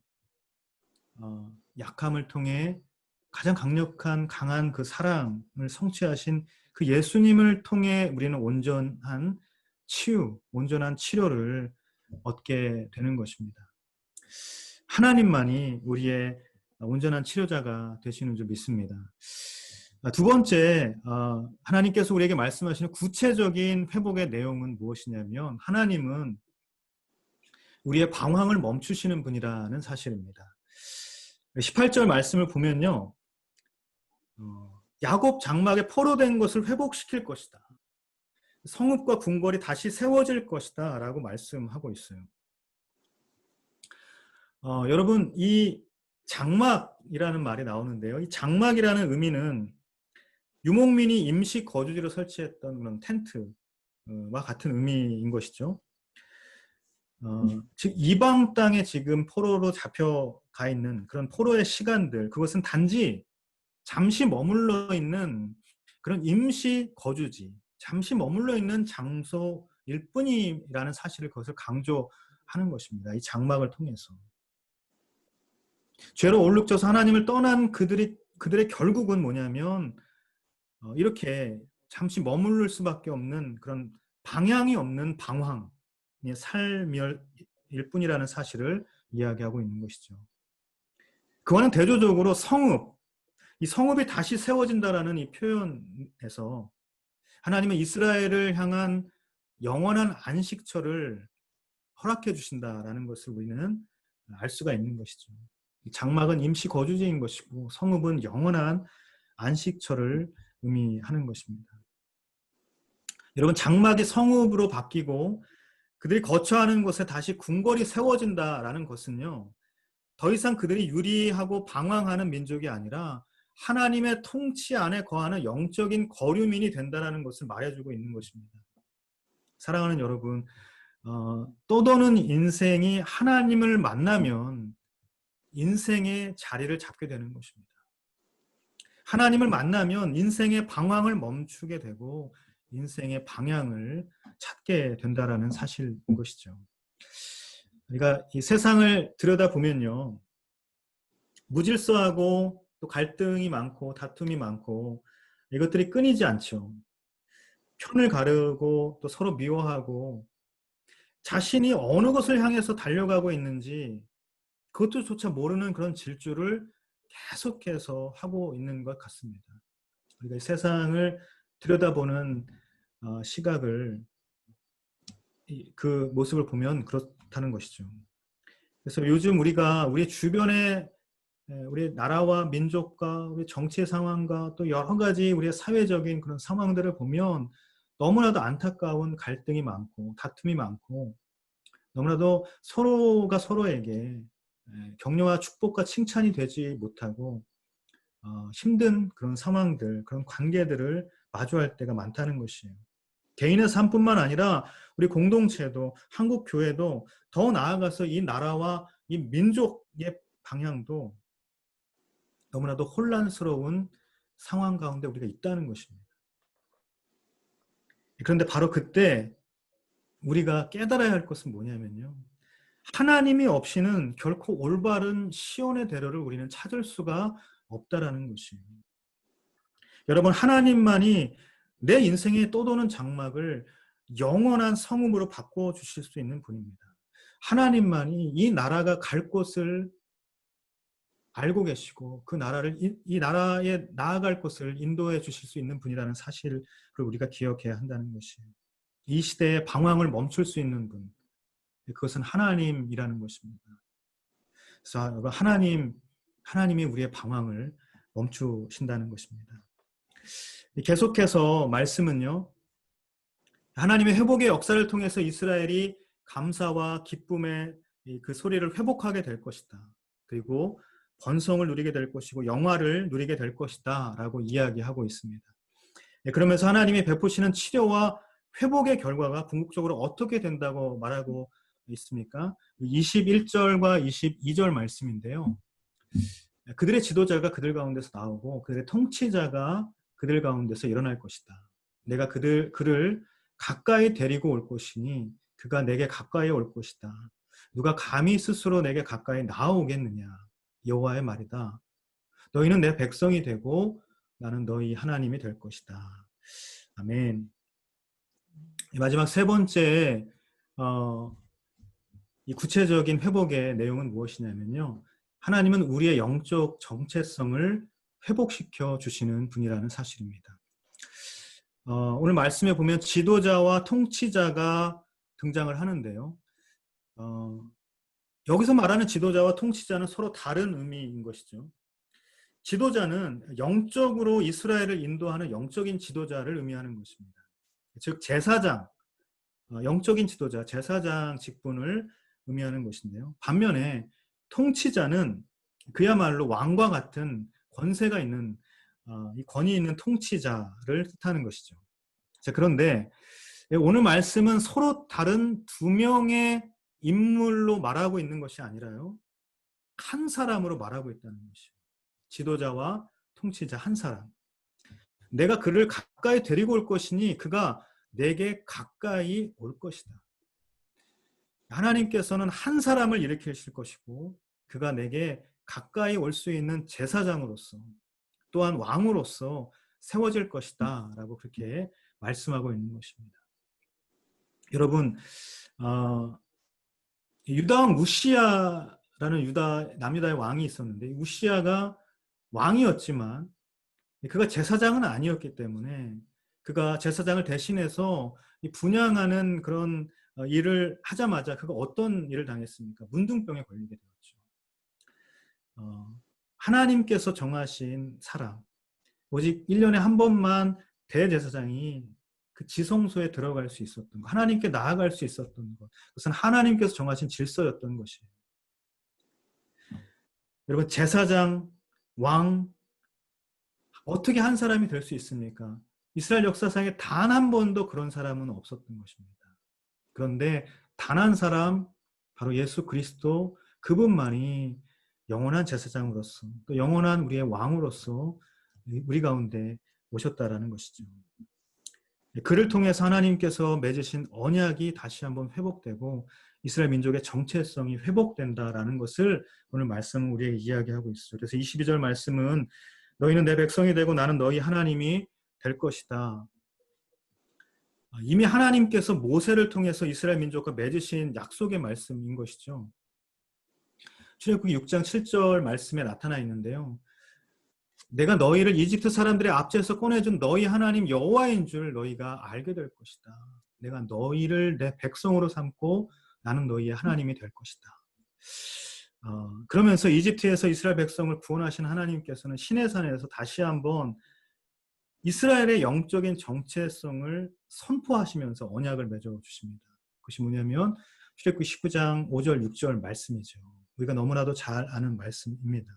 약함을 통해 가장 강력한 강한 그 사랑을 성취하신 그 예수님을 통해 우리는 온전한 치유, 온전한 치료를 얻게 되는 것입니다. 하나님만이 우리의 온전한 치료자가 되시는 줄 믿습니다. 두 번째, 하나님께서 우리에게 말씀하시는 구체적인 회복의 내용은 무엇이냐면, 하나님은 우리의 방황을 멈추시는 분이라는 사실입니다. 18절 말씀을 보면요, 야곱 장막에 포로된 것을 회복시킬 것이다. 성읍과 궁궐이 다시 세워질 것이다 라고 말씀하고 있어요. 여러분, 이 장막이라는 말이 나오는데요, 이 장막이라는 의미는 유목민이 임시 거주지로 설치했던 그런 텐트와 같은 의미인 것이죠. 즉 이방 땅에 지금 포로로 잡혀가 있는 그런 포로의 시간들, 그것은 단지 잠시 머물러 있는 그런 임시 거주지, 잠시 머물러 있는 장소일 뿐이라는 사실을 그것을 강조하는 것입니다. 이 장막을 통해서. 죄로 얼룩져서 하나님을 떠난 그들의 결국은 뭐냐면 이렇게 잠시 머무를 수밖에 없는 그런 방향이 없는 방황의 삶일 뿐이라는 사실을 이야기하고 있는 것이죠. 그와는 대조적으로 이 성읍이 다시 세워진다라는 이 표현에서 하나님은 이스라엘을 향한 영원한 안식처를 허락해 주신다라는 것을 우리는 알 수가 있는 것이죠. 장막은 임시 거주지인 것이고 성읍은 영원한 안식처를 의미하는 것입니다. 여러분, 장막이 성읍으로 바뀌고 그들이 거처하는 곳에 다시 궁궐이 세워진다라는 것은요, 더 이상 그들이 유리하고 방황하는 민족이 아니라 하나님의 통치 안에 거하는 영적인 거류민이 된다는 것을 말해주고 있는 것입니다. 사랑하는 여러분, 떠도는 인생이 하나님을 만나면 인생의 자리를 잡게 되는 것입니다. 하나님을 만나면 인생의 방황을 멈추게 되고 인생의 방향을 찾게 된다라는 사실인 것이죠. 우리가 이 세상을 들여다보면요. 무질서하고 또 갈등이 많고 다툼이 많고 이것들이 끊이지 않죠. 편을 가르고 또 서로 미워하고 자신이 어느 것을 향해서 달려가고 있는지 그것도 조차 모르는 그런 질주를 계속해서 하고 있는 것 같습니다. 우리가 이 세상을 들여다보는 시각을 그 모습을 보면 그렇다는 것이죠. 그래서 요즘 우리가 우리 주변에 우리 나라와 민족과 우리 정치 상황과 또 여러 가지 우리의 사회적인 그런 상황들을 보면 너무나도 안타까운 갈등이 많고 다툼이 많고 너무나도 서로가 서로에게 격려와 축복과 칭찬이 되지 못하고 힘든 그런 상황들, 그런 관계들을 마주할 때가 많다는 것이에요. 개인의 삶뿐만 아니라 우리 공동체도 한국 교회도 더 나아가서 이 나라와 이 민족의 방향도 너무나도 혼란스러운 상황 가운데 우리가 있다는 것입니다. 그런데 바로 그때 우리가 깨달아야 할 것은 뭐냐면요. 하나님이 없이는 결코 올바른 시온의 대로를 우리는 찾을 수가 없다라는 것이에요. 여러분, 하나님만이 내 인생에 떠도는 장막을 영원한 성음으로 바꿔주실 수 있는 분입니다. 하나님만이 이 나라가 갈 곳을 알고 계시고 그 나라를 이 나라에 나아갈 곳을 인도해 주실 수 있는 분이라는 사실을 우리가 기억해야 한다는 것이에요. 이 시대의 방황을 멈출 수 있는 분, 그것은 하나님이라는 것입니다. 그래서 여러분, 하나님이 우리의 방황을 멈추신다는 것입니다. 계속해서 말씀은요, 하나님의 회복의 역사를 통해서 이스라엘이 감사와 기쁨의 그 소리를 회복하게 될 것이다. 그리고 번성을 누리게 될 것이고 영화를 누리게 될 것이다 라고 이야기하고 있습니다. 그러면서 하나님이 베푸시는 치료와 회복의 결과가 궁극적으로 어떻게 된다고 말하고 있습니까? 21절과 22절 말씀인데요. 그들의 지도자가 그들 가운데서 나오고 그들의 통치자가 그들 가운데서 일어날 것이다. 내가 그를 가까이 데리고 올 것이니 그가 내게 가까이 올 것이다. 누가 감히 스스로 내게 가까이 나아오겠느냐. 여호와의 말이다. 너희는 내 백성이 되고 나는 너희 하나님이 될 것이다. 아멘. 마지막 세 번째 이 구체적인 회복의 내용은 무엇이냐면요. 하나님은 우리의 영적 정체성을 회복시켜 주시는 분이라는 사실입니다. 오늘 말씀에 보면 지도자와 통치자가 등장을 하는데요. 여기서 말하는 지도자와 통치자는 서로 다른 의미인 것이죠. 지도자는 영적으로 이스라엘을 인도하는 영적인 지도자를 의미하는 것입니다. 즉 제사장, 영적인 지도자, 제사장 직분을 의미하는 것인데요. 반면에 통치자는 그야말로 왕과 같은 권세가 있는 이 권위 있는 통치자를 뜻하는 것이죠. 자, 그런데 오늘 말씀은 서로 다른 두 명의 인물로 말하고 있는 것이 아니라요. 한 사람으로 말하고 있다는 것이에요. 지도자와 통치자 한 사람. 내가 그를 가까이 데리고 올 것이니 그가 내게 가까이 올 것이다. 하나님께서는 한 사람을 일으키실 것이고 그가 내게 가까이 올 수 있는 제사장으로서 또한 왕으로서 세워질 것이다 라고 그렇게 말씀하고 있는 것입니다. 여러분, 유다왕 우시야라는 남유다의 왕이 있었는데 우시야가 왕이었지만 그가 제사장은 아니었기 때문에 그가 제사장을 대신해서 분향하는 그런 일을 하자마자 그가 어떤 일을 당했습니까? 문둥병에 걸리게 되었죠. 하나님께서 정하신 사람, 오직 1년에 한 번만 대제사장이 그 지성소에 들어갈 수 있었던 것, 하나님께 나아갈 수 있었던 것, 그것은 하나님께서 정하신 질서였던 것이에요. 여러분, 제사장, 왕, 어떻게 한 사람이 될 수 있습니까? 이스라엘 역사상에 단 한 번도 그런 사람은 없었던 것입니다. 그런데 단 한 사람, 바로 예수 그리스도 그분만이 영원한 제사장으로서 또 영원한 우리의 왕으로서 우리 가운데 오셨다라는 것이죠. 그를 통해서 하나님께서 맺으신 언약이 다시 한번 회복되고 이스라엘 민족의 정체성이 회복된다라는 것을 오늘 말씀은 우리에게 이야기하고 있어요. 그래서 22절 말씀은 너희는 내 백성이 되고 나는 너희 하나님이 될 것이다. 이미 하나님께서 모세를 통해서 이스라엘 민족과 맺으신 약속의 말씀인 것이죠. 출애굽기 6장 7절 말씀에 나타나 있는데요. 내가 너희를 이집트 사람들의 앞에서 꺼내준 너희 하나님 여호와인 줄 너희가 알게 될 것이다. 내가 너희를 내 백성으로 삼고 나는 너희의 하나님이 될 것이다. 그러면서 이집트에서 이스라엘 백성을 구원하신 하나님께서는 시내산에서 다시 한번 이스라엘의 영적인 정체성을 선포하시면서 언약을 맺어 주십니다. 그것이 뭐냐면 출애굽기 19장 5절 6절 말씀이죠. 우리가 너무나도 잘 아는 말씀입니다.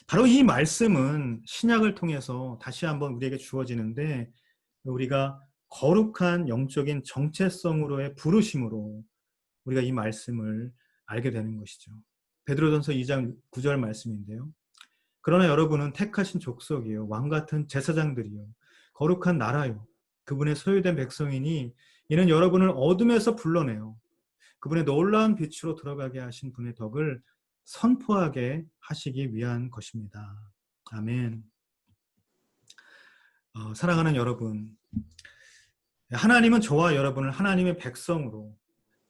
바로 이 말씀은 신약을 통해서 다시 한번 우리에게 주어지는데 우리가 거룩한 영적인 정체성으로의 부르심으로 우리가 이 말씀을 알게 되는 것이죠. 베드로전서 2장 9절 말씀인데요. 그러나 여러분은 택하신 족속이요 왕같은 제사장들이요 거룩한 나라요 그분의 소유된 백성이니 이는 여러분을 어둠에서 불러내어 그분의 놀라운 빛으로 들어가게 하신 분의 덕을 선포하게 하시기 위한 것입니다. 아멘. 사랑하는 여러분, 하나님은 저와 여러분을 하나님의 백성으로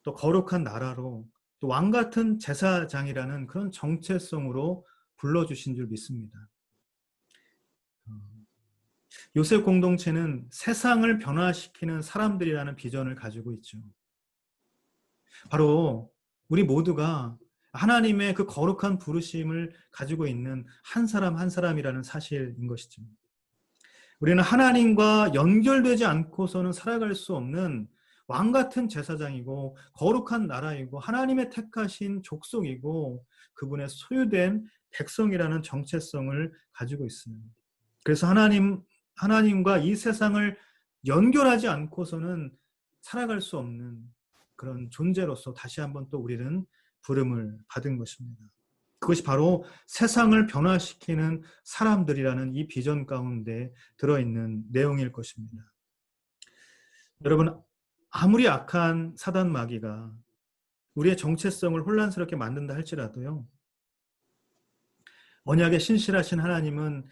또 거룩한 나라로 또 왕같은 제사장이라는 그런 정체성으로 불러주신 줄 믿습니다. 요셉 공동체는 세상을 변화시키는 사람들이라는 비전을 가지고 있죠. 바로 우리 모두가 하나님의 그 거룩한 부르심을 가지고 있는 한 사람 한 사람이라는 사실인 것이죠. 우리는 하나님과 연결되지 않고서는 살아갈 수 없는 왕같은 제사장이고 거룩한 나라이고 하나님의 택하신 족속이고 그분의 소유된 백성이라는 정체성을 가지고 있습니다. 그래서 하나님과 이 세상을 연결하지 않고서는 살아갈 수 없는 그런 존재로서 다시 한번 또 우리는 부름을 받은 것입니다. 그것이 바로 세상을 변화시키는 사람들이라는 이 비전 가운데 들어있는 내용일 것입니다. 여러분, 아무리 악한 사단 마귀가 우리의 정체성을 혼란스럽게 만든다 할지라도요, 언약에 신실하신 하나님은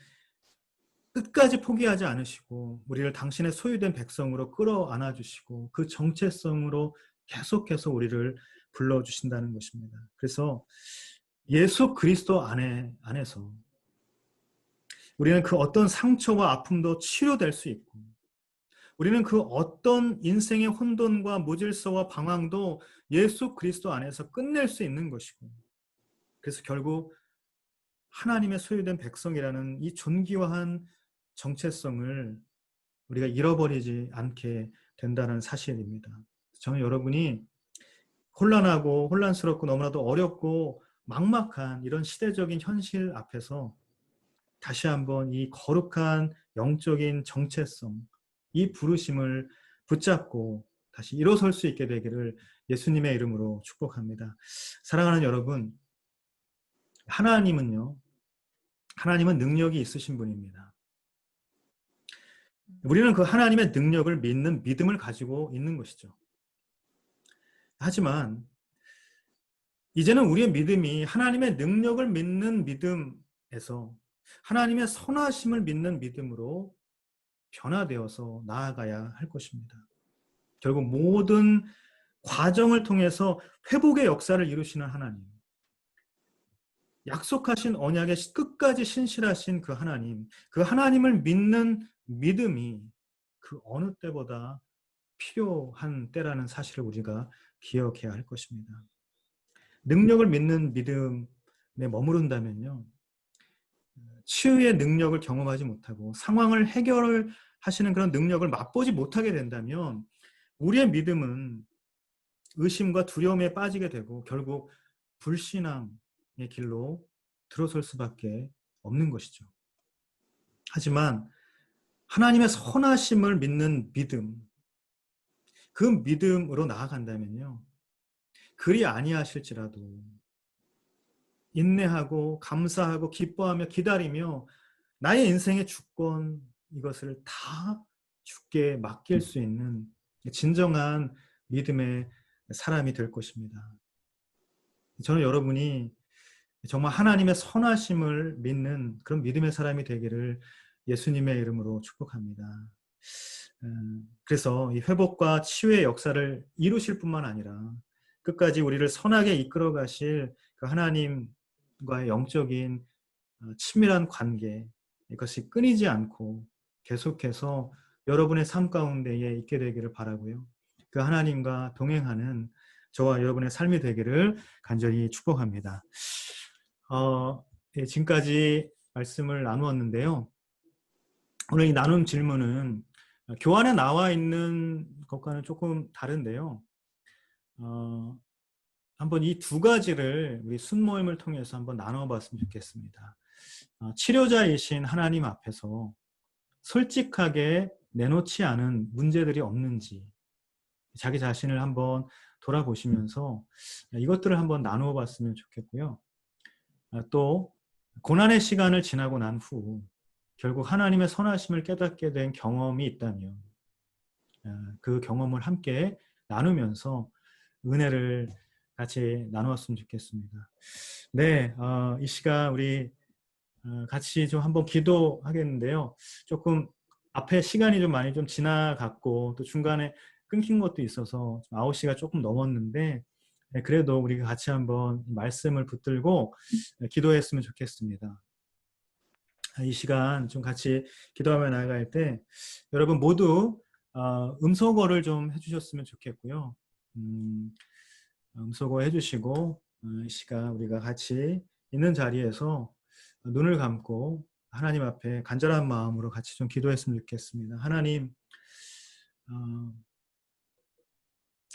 끝까지 포기하지 않으시고 우리를 당신의 소유된 백성으로 끌어안아 주시고 그 정체성으로 계속해서 우리를 불러주신다는 것입니다. 그래서 예수 그리스도 안에서 우리는 그 어떤 상처와 아픔도 치료될 수 있고 우리는 그 어떤 인생의 혼돈과 무질서와 방황도 예수 그리스도 안에서 끝낼 수 있는 것이고 그래서 결국 하나님의 소유된 백성이라는 이 존귀한 정체성을 우리가 잃어버리지 않게 된다는 사실입니다. 저는 여러분이 혼란하고 혼란스럽고 너무나도 어렵고 막막한 이런 시대적인 현실 앞에서 다시 한번 이 거룩한 영적인 정체성, 이 부르심을 붙잡고 다시 일어설 수 있게 되기를 예수님의 이름으로 축복합니다. 사랑하는 여러분, 하나님은 능력이 있으신 분입니다. 우리는 그 하나님의 능력을 믿는 믿음을 가지고 있는 것이죠. 하지만 이제는 우리의 믿음이 하나님의 능력을 믿는 믿음에서 하나님의 선하심을 믿는 믿음으로 변화되어서 나아가야 할 것입니다. 결국 모든 과정을 통해서 회복의 역사를 이루시는 하나님, 약속하신 언약에 끝까지 신실하신 그 하나님을 믿는 믿음이 그 어느 때보다 필요한 때라는 사실을 우리가 기억해야 할 것입니다. 능력을 믿는 믿음에 머무른다면요, 치유의 능력을 경험하지 못하고 상황을 해결하시는 그런 능력을 맛보지 못하게 된다면 우리의 믿음은 의심과 두려움에 빠지게 되고 결국 불신앙의 길로 들어설 수밖에 없는 것이죠. 하지만 하나님의 선하심을 믿는 믿음, 그 믿음으로 나아간다면요, 그리 아니하실지라도 인내하고 감사하고 기뻐하며 기다리며 나의 인생의 주권 이것을 다 주께 맡길 수 있는 진정한 믿음의 사람이 될 것입니다. 저는 여러분이 정말 하나님의 선하심을 믿는 그런 믿음의 사람이 되기를 예수님의 이름으로 축복합니다. 그래서 이 회복과 치유의 역사를 이루실 뿐만 아니라 끝까지 우리를 선하게 이끌어 가실 그 하나님과의 영적인 친밀한 관계, 이것이 끊이지 않고 계속해서 여러분의 삶 가운데에 있게 되기를 바라고요. 그 하나님과 동행하는 저와 여러분의 삶이 되기를 간절히 축복합니다. 지금까지 말씀을 나누었는데요. 오늘 이 나눔 질문은 교환에 나와 있는 것과는 조금 다른데요. 한번 이 두 가지를 우리 순모임을 통해서 한번 나눠봤으면 좋겠습니다. 치료자이신 하나님 앞에서 솔직하게 내놓지 않은 문제들이 없는지 자기 자신을 한번 돌아보시면서 이것들을 한번 나누어 봤으면 좋겠고요. 또 고난의 시간을 지나고 난 후 결국 하나님의 선하심을 깨닫게 된 경험이 있다면 그 경험을 함께 나누면서 은혜를 같이 나누었으면 좋겠습니다. 네, 이 시간 우리 같이 좀 한번 기도하겠는데요. 조금 앞에 시간이 좀 많이 좀 지나갔고 또 중간에 끊긴 것도 있어서 9시가 조금 넘었는데 그래도 우리가 같이 한번 말씀을 붙들고 기도했으면 좋겠습니다. 이 시간 좀 같이 기도하며 나아갈 때 여러분 모두 음소거를 좀 해주셨으면 좋겠고요. 음소거 해주시고 이 시간 우리가 같이 있는 자리에서 눈을 감고 하나님 앞에 간절한 마음으로 같이 좀 기도했으면 좋겠습니다.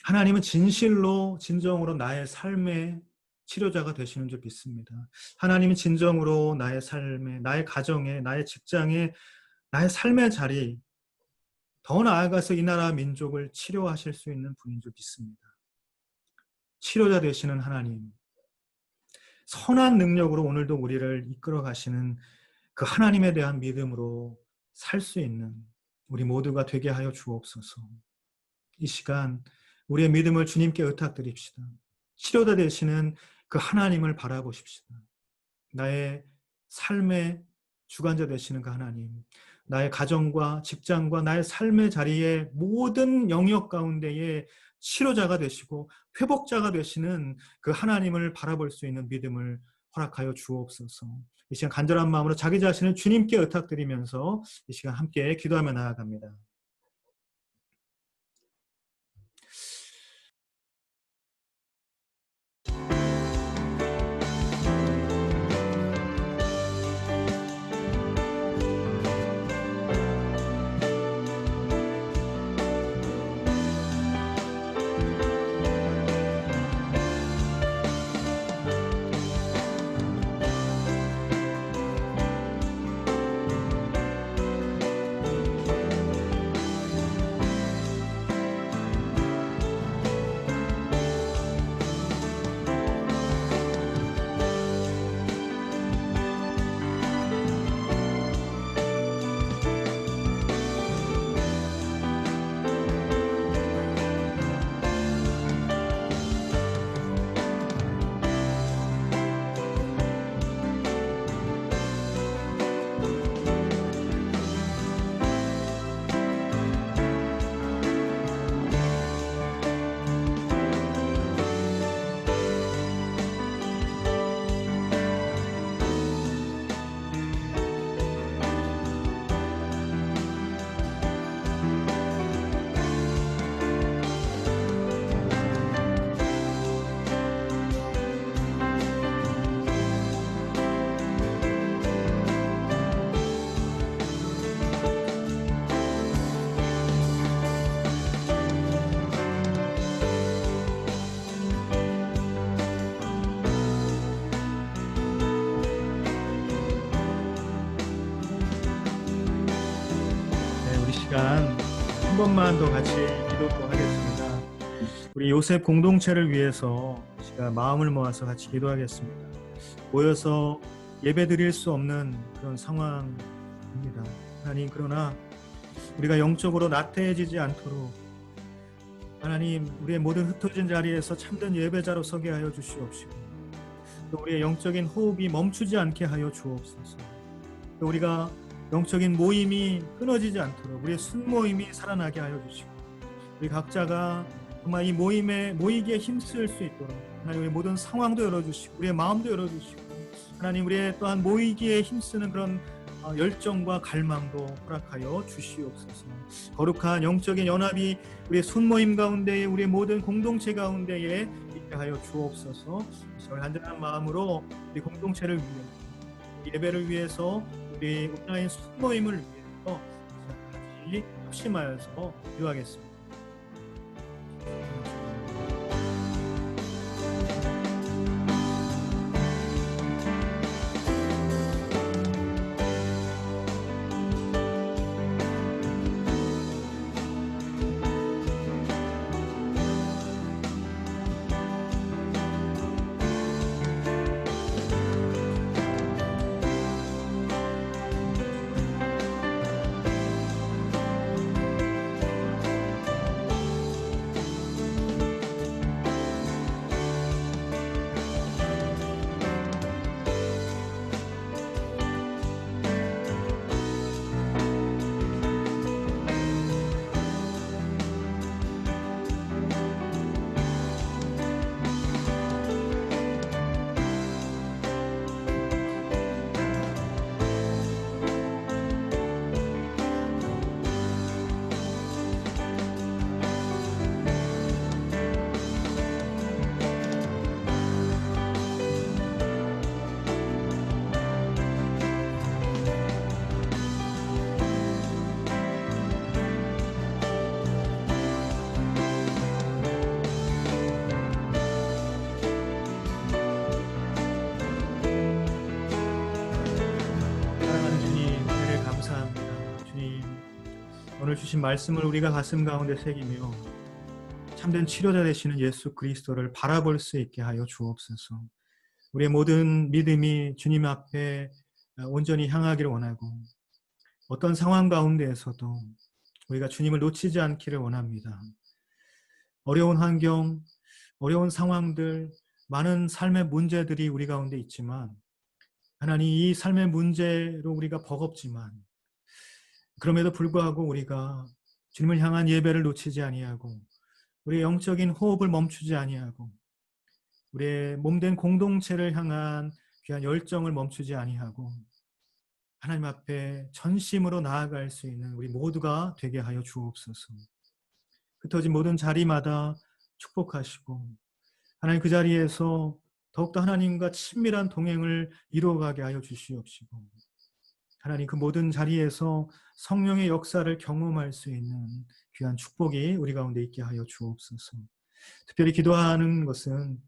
하나님은 진실로 진정으로 나의 삶의 치료자가 되시는 줄 믿습니다. 하나님은 진정으로 나의 삶에, 나의 가정에, 나의 직장에, 나의 삶의 자리, 더 나아가서 이 나라 민족을 치료하실 수 있는 분인 줄 믿습니다. 치료자 되시는 하나님, 선한 능력으로 오늘도 우리를 이끌어 가시는 그 하나님에 대한 믿음으로 살 수 있는 우리 모두가 되게 하여 주옵소서. 이 시간 우리의 믿음을 주님께 의탁드립시다. 치료자 되시는 그 하나님을 바라보십시다. 나의 삶의 주관자 되시는 그 하나님, 나의 가정과 직장과 나의 삶의 자리에 모든 영역 가운데에 치료자가 되시고 회복자가 되시는 그 하나님을 바라볼 수 있는 믿음을 허락하여 주옵소서. 이 시간 간절한 마음으로 자기 자신을 주님께 의탁드리면서 이 시간 함께 기도하며 나아갑니다. 한 번만 더 같이 기도하겠습니다. 우리 요셉 공동체를 위해서 제가 마음을 모아서 같이 기도하겠습니다. 모여서 예배 드릴 수 없는 그런 상황입니다. 하나님, 그러나 우리가 영적으로 나태해지지 않도록 하나님, 우리의 모든 흩어진 자리에서 참된 예배자로 서게 하여 주시옵시고, 또 우리의 영적인 호흡이 멈추지 않게 하여 주옵소서. 또 우리가 영적인 모임이 끊어지지 않도록 우리의 순모임이 살아나게 하여 주시고, 우리 각자가 정말 이 모임에 모이기에 힘쓸 수 있도록 하나님, 우리의 모든 상황도 열어주시고 우리의 마음도 열어주시고, 하나님, 우리의 또한 모이기에 힘쓰는 그런 열정과 갈망도 허락하여 주시옵소서. 거룩한 영적인 연합이 우리의 손모임 가운데에, 우리의 모든 공동체 가운데에 있게 하여 주옵소서. 저희 간절한 마음으로 우리 공동체를 위해, 예배를 위해서, 우리 온라인 손모임을 위해서 같이 협심하여서 기도하겠습니다. 오늘 주신 말씀을 우리가 가슴 가운데 새기며 참된 치료자 되시는 예수 그리스도를 바라볼 수 있게 하여 주옵소서. 우리의 모든 믿음이 주님 앞에 온전히 향하기를 원하고, 어떤 상황 가운데에서도 우리가 주님을 놓치지 않기를 원합니다. 어려운 환경, 어려운 상황들, 많은 삶의 문제들이 우리 가운데 있지만, 하나님, 이 삶의 문제로 우리가 버겁지만 그럼에도 불구하고 우리가 주님을 향한 예배를 놓치지 아니하고, 우리의 영적인 호흡을 멈추지 아니하고, 우리의 몸된 공동체를 향한 귀한 열정을 멈추지 아니하고 하나님 앞에 전심으로 나아갈 수 있는 우리 모두가 되게 하여 주옵소서. 흩어진 모든 자리마다 축복하시고, 하나님 그 자리에서 더욱더 하나님과 친밀한 동행을 이루어가게 하여 주시옵시고, 하나님 그 모든 자리에서 성령의 역사를 경험할 수 있는 귀한 축복이 우리 가운데 있게 하여 주옵소서. 특별히 기도하는 것은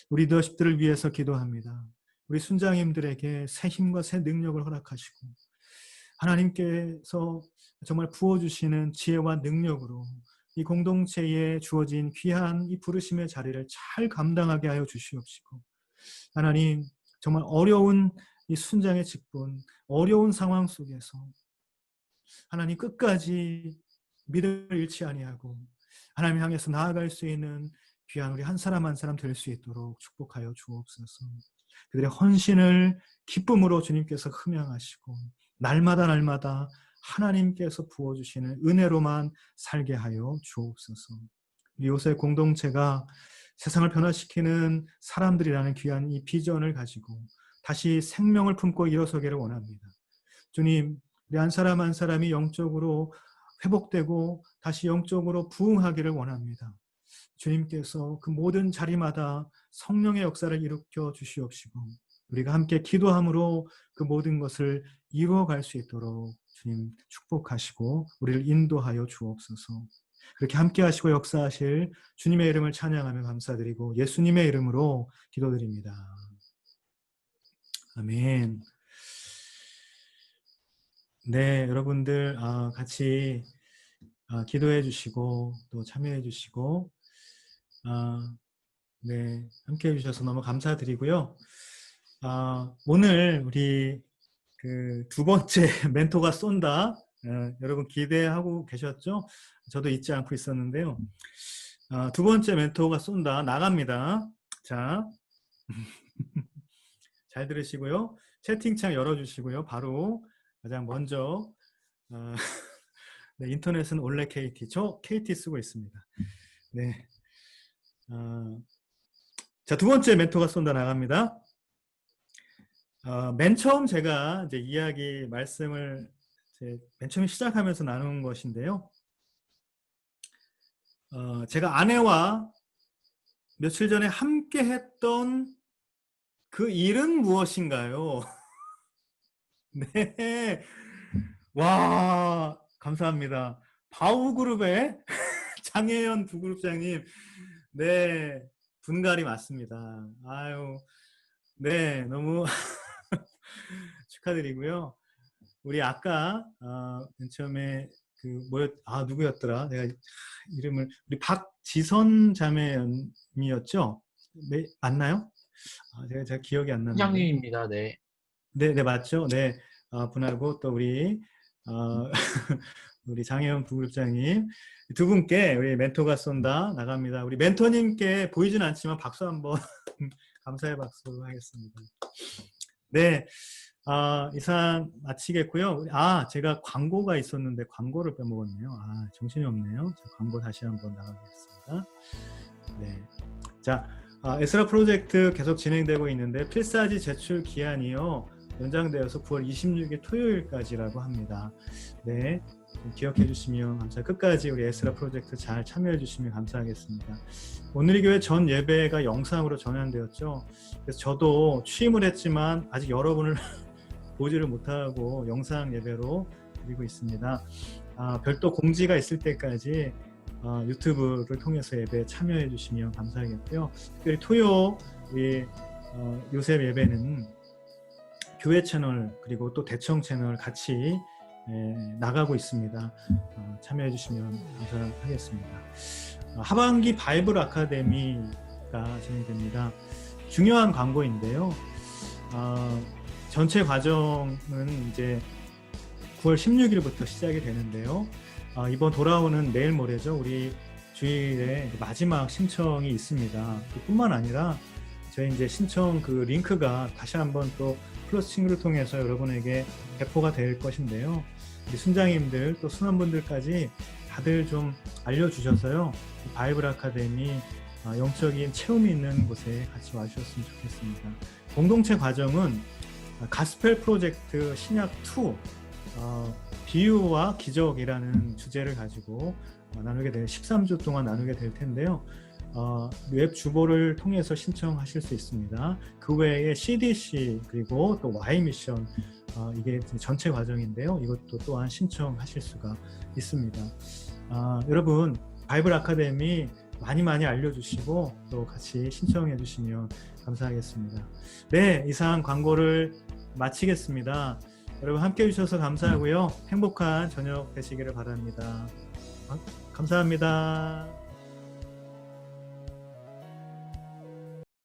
우리 리더십들을 위해서 기도합니다. 우리 순장님들에게 새 힘과 새 능력을 허락하시고, 하나님께서 정말 부어주시는 지혜와 능력으로 이 공동체에 주어진 귀한 이 부르심의 자리를 잘 감당하게 하여 주시옵시고, 하나님 정말 어려운 이 순장의 직분, 어려운 상황 속에서 하나님 끝까지 믿음을 잃지 아니하고 하나님 향해서 나아갈 수 있는 귀한 우리 한 사람 한 사람 될 수 있도록 축복하여 주옵소서. 그들의 헌신을 기쁨으로 주님께서 흠양하시고, 날마다 날마다 하나님께서 부어주시는 은혜로만 살게 하여 주옵소서. 이곳의 공동체가 세상을 변화시키는 사람들이라는 귀한 이 비전을 가지고 다시 생명을 품고 일어서기를 원합니다. 주님, 우리 한 사람 한 사람이 영적으로 회복되고 다시 영적으로 부흥하기를 원합니다. 주님께서 그 모든 자리마다 성령의 역사를 일으켜 주시옵시고, 우리가 함께 기도함으로 그 모든 것을 이루어갈 수 있도록 주님 축복하시고 우리를 인도하여 주옵소서. 그렇게 함께 하시고 역사하실 주님의 이름을 찬양하며 감사드리고 예수님의 이름으로 기도드립니다. 아멘. 네, 여러분들 같이 기도해 주시고 또 참여해 주시고 네, 함께 해주셔서 너무 감사드리고요. 오늘 우리 그 두 번째 멘토가 쏜다. 여러분 기대하고 계셨죠? 저도 잊지 않고 있었는데요. 두 번째 멘토가 쏜다. 나갑니다. 자, 잘 들으시고요. 채팅창 열어주시고요. 바로 가장 먼저 네, 인터넷은 올레 KT. 저 KT 쓰고 있습니다. 네. 자, 두 번째 멘토가 쏜다 나갑니다. 맨 처음 제가 이제 이야기 말씀을 맨 처음 시작하면서 나눈 것인데요. 제가 아내와 며칠 전에 함께 했던 그 일은 무엇인가요? 네. 와, 감사합니다. 바우그룹의 장혜연 부그룹장님. 네, 분갈이 맞습니다. 아유, 네, 너무 축하드리고요. 우리 아까 맨 처음에 누구였더라? 내가 이름을 우리 박지선 자매님이었죠? 네, 맞나요? 제가 기억이 안 나는데. 팀장님입니다. 네. 네, 맞죠? 네, 분하고 또 우리 우리 장혜원 부그룹장님 두 분께 우리 멘토가 쏜다 나갑니다. 우리 멘토님께 보이진 않지만 박수 한번 감사의 박수 하겠습니다. 네, 이상 마치겠고요. 제가 광고가 있었는데 광고를 빼먹었네요. 정신이 없네요. 자, 광고 다시 한번 나가겠습니다. 네, 자, 에스라 프로젝트 계속 진행되고 있는데 필사지 제출 기한이요 연장되어서 9월 26일 토요일까지라고 합니다. 네, 기억해 주시면 끝까지 우리 에스라 프로젝트 잘 참여해 주시면 감사하겠습니다. 오늘의 교회 전 예배가 영상으로 전환되었죠. 그래서 저도 취임을 했지만 아직 여러분을 보지를 못하고 영상 예배로 드리고 있습니다. 별도 공지가 있을 때까지 유튜브를 통해서 예배에 참여해 주시면 감사하겠고요. 특별히 토요 우리 요셉 예배는 교회 채널 그리고 또 대청 채널 같이 나가고 있습니다. 참여해 주시면 감사하겠습니다. 하반기 바이블 아카데미가 진행됩니다. 중요한 광고인데요. 전체 과정은 이제 9월 16일부터 시작이 되는데요. 이번 돌아오는 내일 모레죠. 우리 주일에 마지막 신청이 있습니다. 뿐만 아니라 저희 이제 신청 그 링크가 다시 한번 또 플러스 친구를 통해서 여러분에게 배포가 될 것인데요. 우리 순장님들 또 순원분들까지 다들 좀 알려주셔서요. 바이블 아카데미 영적인 체험이 있는 곳에 같이 와주셨으면 좋겠습니다. 공동체 과정은 가스펠 프로젝트 신약2 비유와 기적이라는 주제를 가지고 나누게 될 13주 동안 나누게 될 텐데요. 웹 주보를 통해서 신청하실 수 있습니다. 그 외에 CDC 그리고 또 Y미션 이게 전체 과정인데요. 이것도 또한 신청하실 수가 있습니다. 여러분 바이블 아카데미 많이 알려주시고 또 같이 신청해 주시면 감사하겠습니다. 네, 이상 광고를 마치겠습니다. 여러분 함께 해주셔서 감사하고요. 행복한 저녁 되시기를 바랍니다. 감사합니다.